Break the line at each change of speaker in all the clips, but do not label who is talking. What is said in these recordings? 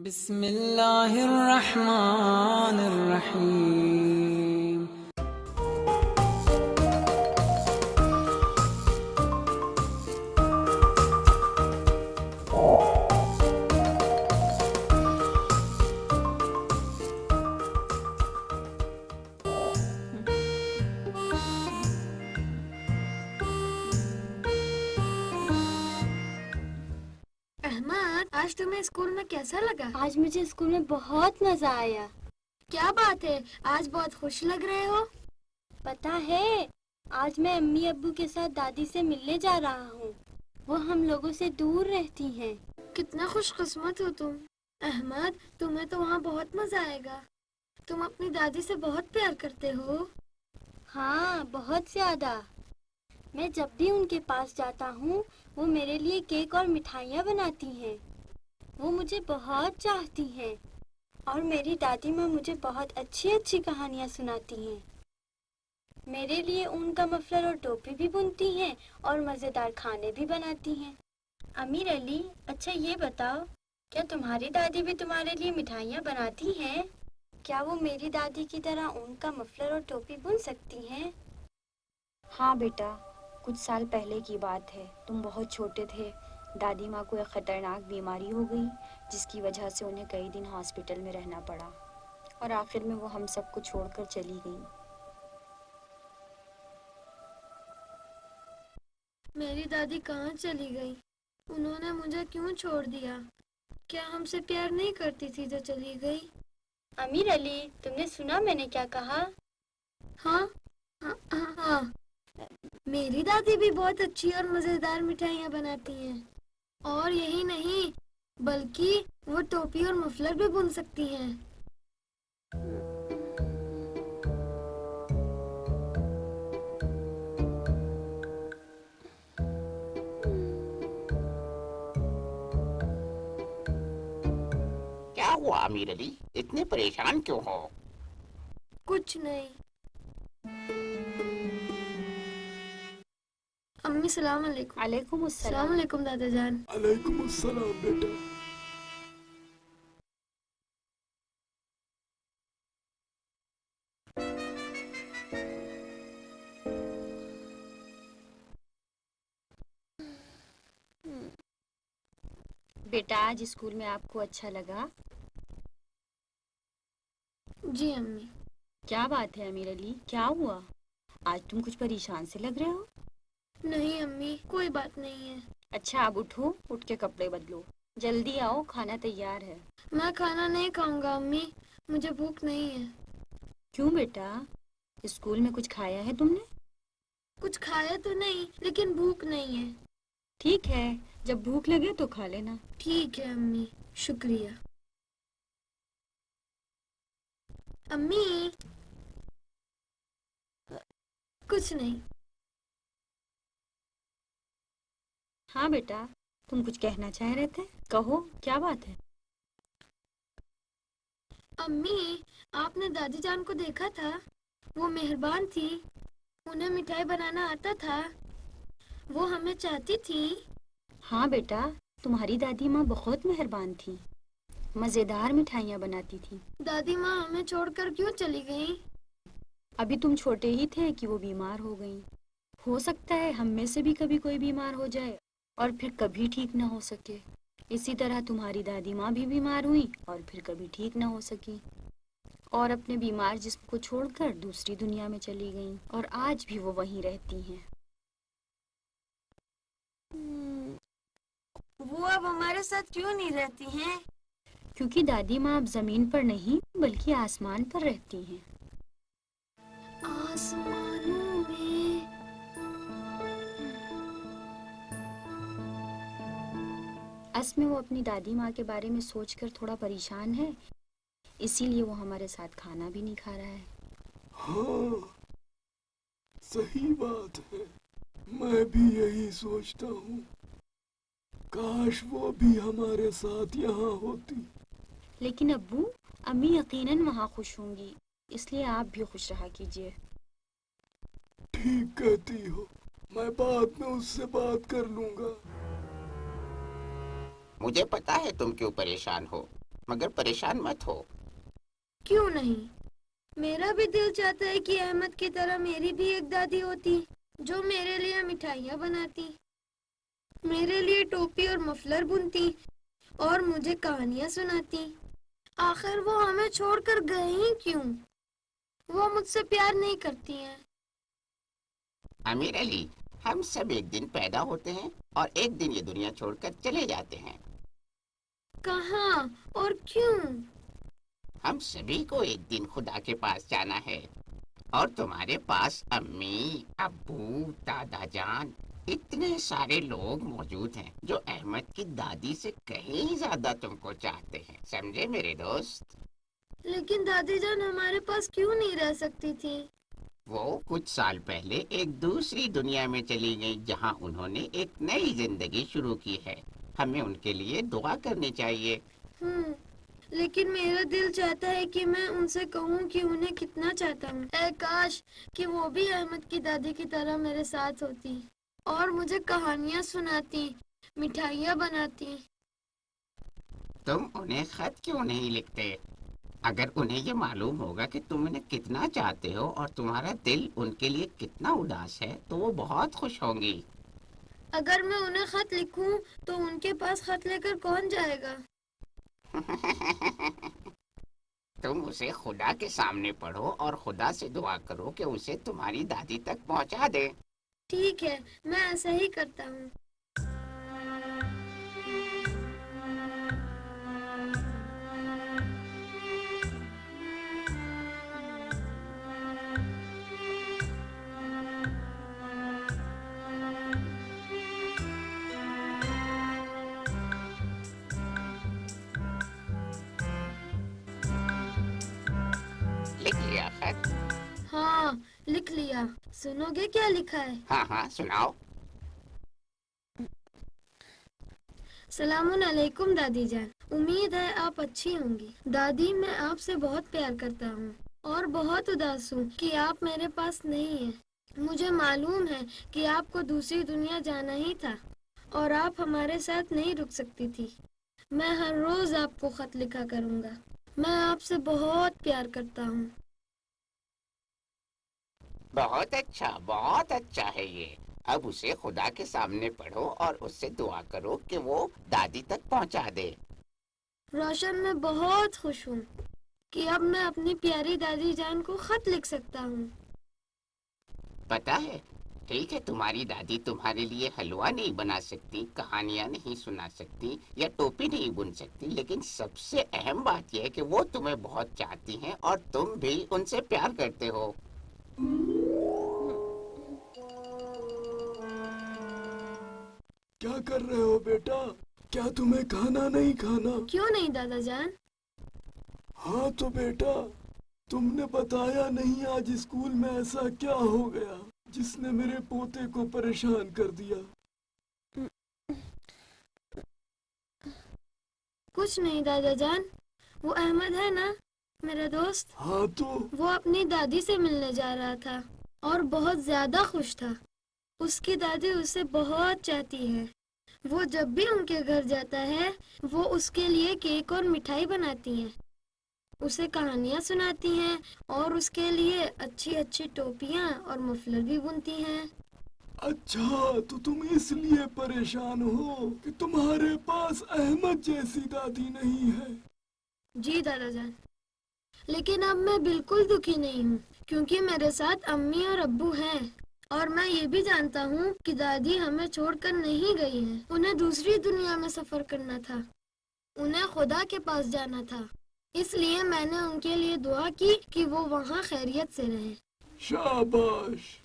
بسم اللہ الرحمن الرحیم.
احمد، آج تمہیں اسکول میں کیسا لگا؟
آج مجھے اسکول میں بہت مزہ آیا.
کیا بات ہے، آج بہت خوش لگ رہے ہو.
پتہ ہے آج میں امی ابو کے ساتھ دادی سے ملنے جا رہا ہوں. وہ ہم لوگوں سے دور رہتی ہیں.
کتنا خوش قسمت ہو تم. احمد، تمہیں تو وہاں بہت مزہ آئے گا. تم اپنی دادی سے بہت پیار کرتے ہو.
ہاں، بہت زیادہ. میں جب بھی ان کے پاس جاتا ہوں وہ میرے لیے کیک اور مٹھائیاں بناتی ہیں. وہ مجھے بہت چاہتی ہیں اور میری دادی ماں مجھے بہت اچھی اچھی کہانیاں سناتی ہیں. میرے لیے اون کا مفلر اور ٹوپی بھی بنتی ہیں اور مزیدار کھانے بھی بناتی ہیں. امیر علی، اچھا یہ بتاؤ، کیا تمہاری دادی بھی تمہارے لیے مٹھائیاں بناتی ہیں؟ کیا وہ میری دادی کی طرح اون کا مفلر اور ٹوپی بن سکتی ہیں؟
ہاں بیٹا، کچھ سال پہلے کی بات ہے. تم بہت چھوٹے تھے. دادی ماں کو ایک خطرناک بیماری ہو گئی جس کی وجہ سے انہیں کئی دن ہاسپٹل میں رہنا پڑا اور آخر میں وہ ہم سب کو چھوڑ کر چلی گئیں.
میری دادی کہاں چلی گئی؟ انہوں نے مجھے کیوں چھوڑ دیا؟ کیا ہم سے پیار نہیں کرتی تھی جو چلی گئی؟
امیر علی، تم نے سنا میں نے کیا کہا؟
ہاں ہاں ہاں ہاں. میری دادی بھی بہت اچھی اور مزیدار مٹھائیاں بناتی ہیں. اور یہی نہیں بلکہ وہ ٹوپی اور مفلر بھی بن سکتی ہیں.
کیا ہوا امیر علی، اتنے پریشان کیوں ہو؟
کچھ نہیں. امی السلام علیکم.
علیکم
السلام
السلام.
علیکم دادا جان.
علیکم السلام بیٹا.
بیٹا، آج اسکول میں آپ کو اچھا لگا؟
جی امی.
کیا بات ہے امیر علی، کیا ہوا؟ آج تم کچھ پریشان سے لگ رہے ہو.
نہیں امی، کوئی بات نہیں ہے.
اچھا اب اٹھو، اٹھ کے کپڑے بدلو. جلدی آؤ، کھانا تیار ہے.
میں کھانا نہیں کھاؤں گا امی، مجھے بھوک نہیں ہے.
کیوں بیٹا، اسکول میں کچھ کھایا ہے تم نے؟
کچھ کھایا تو نہیں لیکن بھوک نہیں ہے.
ٹھیک ہے، جب بھوک لگے تو کھا لینا.
ٹھیک ہے امی، شکریہ. امی، کچھ نہیں.
ہاں بیٹا، تم کچھ کہنا چاہ رہے تھے، کہو کیا بات ہے.
امی، آپ نے دادی جان کو دیکھا تھا؟ وہ مہربان تھی، انہیں مٹھائی بنانا آتا تھا، وہ ہمیں چاہتی تھی.
ہاں بیٹا، تمہاری دادی ماں بہت مہربان تھی، مزیدار مٹھائیاں بناتی تھی.
دادی ماں ہمیں چھوڑ کر کیوں چلی گئیں؟
ابھی تم چھوٹے ہی تھے کہ وہ بیمار ہو گئیں. ہو سکتا ہے ہم میں سے بھی کبھی کوئی بیمار ہو جائے اور پھر کبھی ٹھیک نہ ہو سکے. اسی طرح تمہاری دادی ماں بھی بیمار ہوئی اور پھر کبھی ٹھیک نہ ہو سکی اور اپنے بیمار جسم کو چھوڑ کر دوسری دنیا میں چلی گئیں اور آج بھی وہ وہیں رہتی ہیں.
وہ اب ہمارے ساتھ کیوں نہیں رہتی ہیں؟
کیونکہ دادی ماں اب زمین پر نہیں بلکہ آسمان پر رہتی ہیں.
آسمانوں میں.
اصل میں وہ اپنی دادی ماں کے بارے میں سوچ کر تھوڑا پریشان ہے، اسی لیے وہ ہمارے ساتھ کھانا بھی نہیں کھا رہا ہے.
ہاں، صحیح بات ہے. میں بھی یہی سوچتا ہوں، کاش وہ بھی ہمارے ساتھ یہاں ہوتی.
لیکن ابو، امی یقیناً وہاں خوش ہوں گی، اس لیے آپ بھی خوش رہا کیجیے.
ٹھیک کہتی ہو، میں بعد میں اس سے بات کر لوں گا.
مجھے پتا ہے تم کیوں پریشان ہو. मगर परेशान मत हो।
क्यों नहीं, मेरा भी दिल चाहता है कि अहमद की तरह मेरी भी एक दादी होती जो मेरे लिए मिठाइयाँ बनाती, मेरे लिए टोपी और मफलर बुनती और मुझे कहानियाँ सुनाती। आखिर वो हमें छोड़कर गए ही क्यों? वो मुझसे प्यार नहीं करती हैं।
अमीर अली, हम सब एक दिन पैदा होते हैं और एक दिन ये दुनिया छोड़कर चले जाते हैं।
कहाँ और क्यों?
हम सभी को एक दिन खुदा के पास जाना है, और तुम्हारे पास अम्मी, अब्बू, दादा जान, इतने सारे लोग मौजूद हैं जो अहमद की दादी से कहीं ज्यादा तुमको चाहते हैं। समझे मेरे दोस्त?
लेकिन दादी जान हमारे पास क्यों नहीं रह सकती थी?
वो कुछ साल पहले एक दूसरी दुनिया में चली गई जहां उन्होंने एक नई जिंदगी शुरू की है। हमें उनके लिए दुआ करनी चाहिए।
लेकिन मेरा दिल चाहता है कि मैं उनसे कहूँ कि उन्हें कितना चाहता हूँ। ऐ काश कि वो भी अहमद की दादी की तरह मेरे साथ होती और मुझे कहानियाँ सुनाती, मिठाइयाँ बनाती।
तुम उन्हें खत क्यों नहीं लिखते? अगर उन्हें ये मालूम होगा कि तुम उन्हें कितना चाहते हो और तुम्हारा दिल उनके लिए कितना उदास है, तो वो बहुत खुश होंगी।
अगर मैं उन्हें खत लिखूं तो उनके पास खत लेकर कौन जाएगा?
तुम उसे खुदा के सामने पढ़ो और खुदा से दुआ करो कि उसे तुम्हारी दादी तक पहुंचा दे।
ठीक है, मैं ऐसा ही करता हूँ।
लिख लिया खत?
हाँ, लिख लिया। सुनोगे क्या लिखा है?
हाँ हाँ, सुनाओ।
सलामुन अलैकुम दादी जान, उम्मीद है आप अच्छी होंगी। दादी, मैं आपसे बहुत प्यार करता हूँ और बहुत उदास हूँ कि आप मेरे पास नहीं हैं। मुझे मालूम है कि आपको दूसरी दुनिया जाना ही था और आप हमारे साथ नहीं रुक सकती थी। मैं हर रोज आपको खत लिखा करूँगा। मैं आपसे बहुत प्यार करता हूँ।
बहुत अच्छा है ये। अब उसे खुदा के सामने पढ़ो और उससे दुआ करो कि वो दादी तक पहुंचा दे।
रोशन, मैं बहुत खुश हूँ कि अब मैं अपनी प्यारी दादी जान को खत लिख सकता हूँ।
पता है, ठीक है, तुम्हारी दादी तुम्हारे लिए हलवा नहीं बना सकती, कहानियां नहीं सुना सकती या टोपी नहीं बुन सकती, लेकिन सबसे अहम बात यह है कि वो तुम्हें बहुत चाहती हैं और तुम भी उनसे प्यार करते हो।
क्या कर रहे हो बेटा? क्या तुम्हें खाना नहीं खाना?
क्यों नहीं दादा जान?
हाँ तो बेटा, तुमने बताया नहीं आज स्कूल में ऐसा क्या हो गया जिसने मेरे पोते को परेशान कर दिया?
कुछ नहीं दादा जान, वो अहमद है ना, मेरा दोस्त।
हाँ तो?
वो अपनी दादी से मिलने जा रहा था और बहुत ज्यादा खुश था। उसकी दादी उसे बहुत चाहती है। वो जब भी उनके घर जाता है वो उसके लिए केक और मिठाई बनाती हैं, उसे कहानियाँ सुनाती हैं और उसके लिए अच्छी अच्छी टोपियाँ और मफलर भी बुनती हैं।
अच्छा, तो तुम इसलिए परेशान हो कि तुम्हारे पास अहमद जैसी दादी नहीं है?
जी दादा जान, लेकिन अब मैं बिल्कुल दुखी नहीं हूँ क्योंकि मेरे साथ अम्मी और अब्बू हैं और मैं ये भी जानता हूँ कि दादी हमें छोड़कर नहीं गई हैं। उन्हें दूसरी दुनिया में सफर करना था, उन्हें खुदा के पास जाना था, इसलिए मैंने उनके लिए दुआ की कि वो वहाँ खैरियत से रहें।
शाबाश।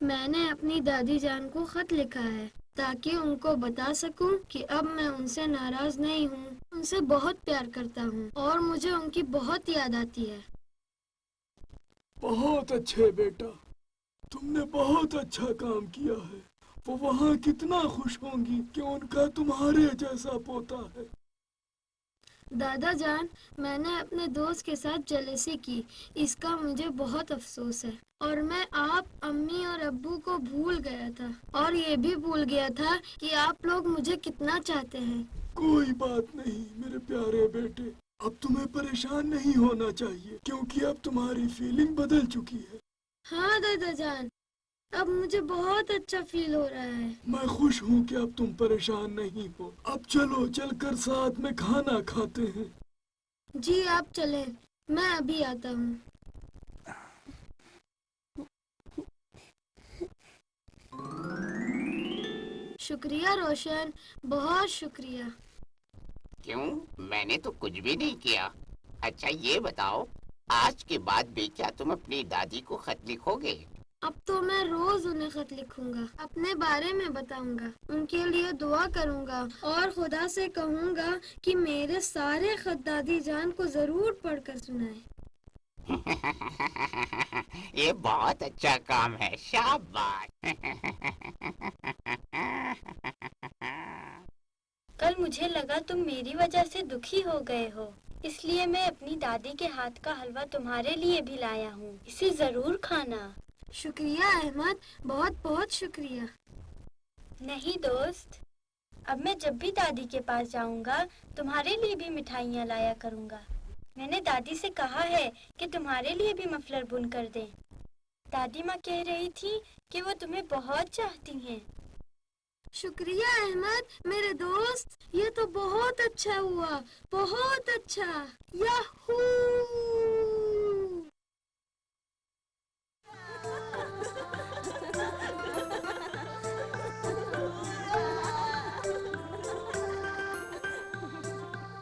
मैंने अपनी दादी जान को खत लिखा है ताकि उनको बता सकूं कि अब मैं उनसे नाराज नहीं हूँ, उनसे बहुत प्यार करता हूँ और मुझे उनकी बहुत याद आती है।
बहुत अच्छे बेटा, तुमने बहुत अच्छा काम किया है। वो वहाँ कितना खुश होंगी कि उनका तुम्हारे जैसा पोता है।
दादा जान, मैंने अपने दोस्त के साथ जेलसी की, इसका मुझे बहुत अफसोस है और मैं आप, अम्मी और अब्बू को भूल गया था और ये भी भूल गया था कि आप लोग मुझे कितना चाहते हैं।
कोई बात नहीं मेरे प्यारे बेटे, अब तुम्हें परेशान नहीं होना चाहिए क्योंकि अब तुम्हारी फीलिंग बदल चुकी है।
हाँ दादा जान, अब मुझे बहुत अच्छा फील हो रहा है।
मैं खुश हूँ कि अब तुम परेशान नहीं हो। अब चलो चलकर साथ में खाना खाते हैं।
जी आप चलें, मैं अभी आता हूँ। शुक्रिया रोशन, बहुत शुक्रिया।
क्यों, मैंने तो कुछ भी नहीं किया। अच्छा ये बताओ, आज के बाद भी क्या तुम अपनी दादी को खत लिखोगे?
अब तो मैं रोज उन्हें खत लिखूंगा, अपने बारे में बताऊंगा, उनके लिए दुआ करूंगा और खुदा से कहूंगा कि मेरे सारे खत दादी जान को जरूर पढ़कर सुनाए।
ये बहुत अच्छा काम है, शाबाश।
कल मुझे लगा तुम मेरी वजह से दुखी हो गए हो, इसलिए मैं अपनी दादी के हाथ का हलवा तुम्हारे लिए भी लाया हूँ। इसे जरूर खाना।
शुक्रिया अहमद, बहुत बहुत शुक्रिया।
नहीं दोस्त, अब मैं जब भी दादी के पास जाऊंगा तुम्हारे लिए भी मिठाइयाँ लाया करूंगा। मैंने दादी से कहा है कि तुम्हारे लिए भी मफलर बुन कर दें। दादी माँ कह रही थी कि वो तुम्हें बहुत चाहती हैं।
शुक्रिया अहमद मेरे दोस्त, ये तो बहुत अच्छा हुआ, बहुत अच्छा। याहू!